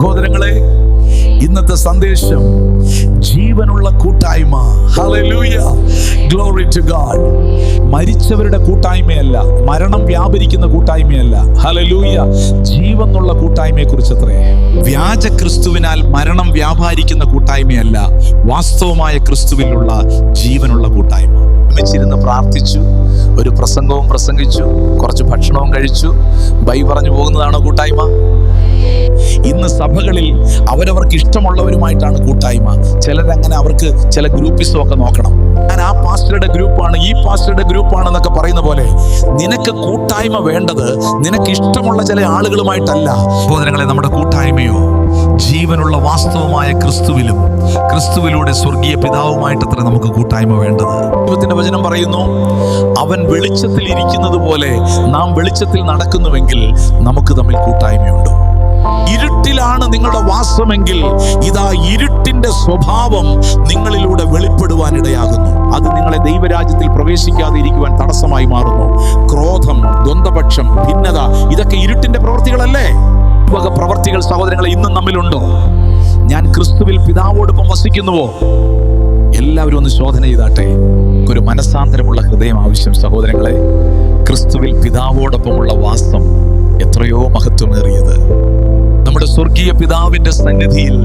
സഹോദരങ്ങളെ, ഇന്നത്തെ സന്ദേശം ജീവനുള്ള കൂട്ടായ്മ. Hallelujah, glory to God. മരിച്ചവരുടെ കൂട്ടായ്മയല്ല, മരണം വ്യാപരിക്കുന്ന കൂട്ടായ്മയല്ല. ഹല്ലേലൂയ, ജീവനുള്ള കൂട്ടായ്മയെ കുറിച്ചത്രേ. വ്യാജ ക്രിസ്തുവിനാൽ മരണം വ്യാപാരിക്കുന്ന കൂട്ടായ്മയല്ല, വാസ്തവമായ ക്രിസ്തുവിലുള്ള ജീവനുള്ള കൂട്ടായ്മ. ഒരുമിച്ചിരുന്ന് പ്രാർത്ഥിച്ചു, ഒരു പ്രസംഗവും പ്രസംഗിച്ചു, കുറച്ച് ഭക്ഷണവും കഴിച്ചു, ബൈ പറഞ്ഞു പോകുന്നതാണോ കൂട്ടായ്മ? ഇന്ന് സഭകളിൽ അവരവർക്ക് ഇഷ്ടമുള്ളവരുമായിട്ടാണ് കൂട്ടായ്മ. ചിലരങ്ങനെ അവർക്ക് ചില ഗ്രൂപ്പിസം ഒക്കെ നോക്കണം. ഞാൻ ആ പാസ്റ്ററുടെ ഗ്രൂപ്പാണ്, ഈ പാസ്റ്ററുടെ ഗ്രൂപ്പാണെന്നൊക്കെ പറയുന്ന പോലെ നിനക്ക് കൂട്ടായ്മ വേണ്ടത് നിനക്ക് ഇഷ്ടമുള്ള ചില ആളുകളുമായിട്ടല്ല. സഹോദരങ്ങളെ, നമ്മുടെ കൂട്ടായ്മയോ ജീവനുള്ള വാസ്തവമായ ക്രിസ്തുവിലും ക്രിസ്തുവിലൂടെ സ്വർഗീയ പിതാവുമായിട്ടത്ര നമുക്ക് കൂട്ടായ്മ വേണ്ടത്. ദൈവത്തിന്റെ വചനം പറയുന്നു, അവൻ വെളിച്ചത്തിൽ ഇരിക്കുന്നത് പോലെ നാം വെളിച്ചത്തിൽ നടക്കുന്നുവെങ്കിൽ നമുക്ക് തമ്മിൽ കൂട്ടായ്മയുണ്ട്. ഇരുട്ടിലാണ് നിങ്ങളുടെ വാസമെങ്കിൽ ഇതാ ഇരുട്ടിന്റെ സ്വഭാവം നിങ്ങളിലൂടെ വെളിപ്പെടുവാനിടയാകുന്നു. അത് നിങ്ങളെ ദൈവരാജ്യത്തിൽ പ്രവേശിക്കാതെ ഇരിക്കുവാൻ തടസ്സമായി മാറുന്നു. ക്രോധം, ദ്വന്ദ്വപക്ഷം, ഭിന്നത, ഇതൊക്കെ ഇരുട്ടിന്റെ പ്രവൃത്തികളല്ലേ? വക പ്രവൃത്തികൾ സഹോദരങ്ങളെ ഇന്നും നമ്മിലുണ്ടോ? ഞാൻ ക്രിസ്തുവിൽ പിതാവോടൊപ്പം വസിക്കുന്നുവോ? എല്ലാവരും ഒന്ന് ശോധന ചെയ്താട്ടെ. ഒരു മനസ്സാന്തരമുള്ള ഹൃദയം ആവശ്യം സഹോദരങ്ങളെ. ക്രിസ്തുവിൽ പിതാവോടൊപ്പമുള്ള വാസം എത്രയോ മഹത്വമേറിയത്. നമ്മുടെ സ്വർഗീയ പിതാവിന്റെ സന്നിധിയിൽ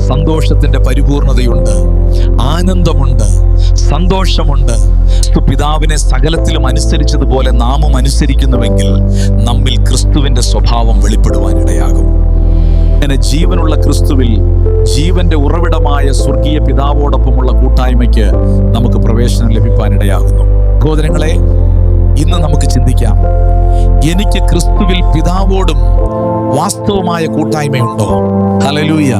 സന്തോഷത്തിന്റെ പരിപൂർണതയുണ്ട്, ആനന്ദമുണ്ട്, സന്തോഷമുണ്ട്. പിതാവിനെ സകലത്തിലും അനുസരിച്ചതുപോലെ നാമും അനുസരിക്കുന്നുവെങ്കിൽ നമ്മിൽ ക്രിസ്തുവിന്റെ സ്വഭാവം വെളിപ്പെടുവാനിടയാകും. അങ്ങനെ ജീവനുള്ള ക്രിസ്തുവിൽ ജീവന്റെ ഉറവിടമായ സ്വർഗീയ പിതാവോടൊപ്പമുള്ള കൂട്ടായ്മയ്ക്ക് നമുക്ക് പ്രവേശനം ലഭിക്കാനിടയാകുന്നു. സഹോദരങ്ങളെ, ഇന്ന് നമുക്ക് ചിന്തിക്കാം, എനിക്ക് ക്രിസ്തുവിൽ പിതാവോടും വാസ്തവമായ കൂട്ടായ്മയുണ്ടോ? ഹല്ലേലൂയ.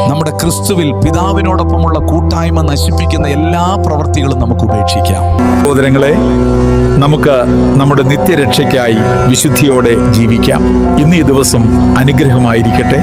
നമ്മുടെ ക്രിസ്തുവിൽ പിതാവിനോടൊപ്പമുള്ള കൂട്ടായ്മ നശിപ്പിക്കുന്ന എല്ലാ പ്രവൃത്തികളും നമുക്ക് ഉപേക്ഷിക്കാം. സഹോദരങ്ങളെ, നമുക്ക് നമ്മുടെ നിത്യരക്ഷയ്ക്കായി വിശുദ്ധിയോടെ ജീവിക്കാം. ഇന്ന് ഈ ദിവസം അനുഗ്രഹമായിരിക്കട്ടെ.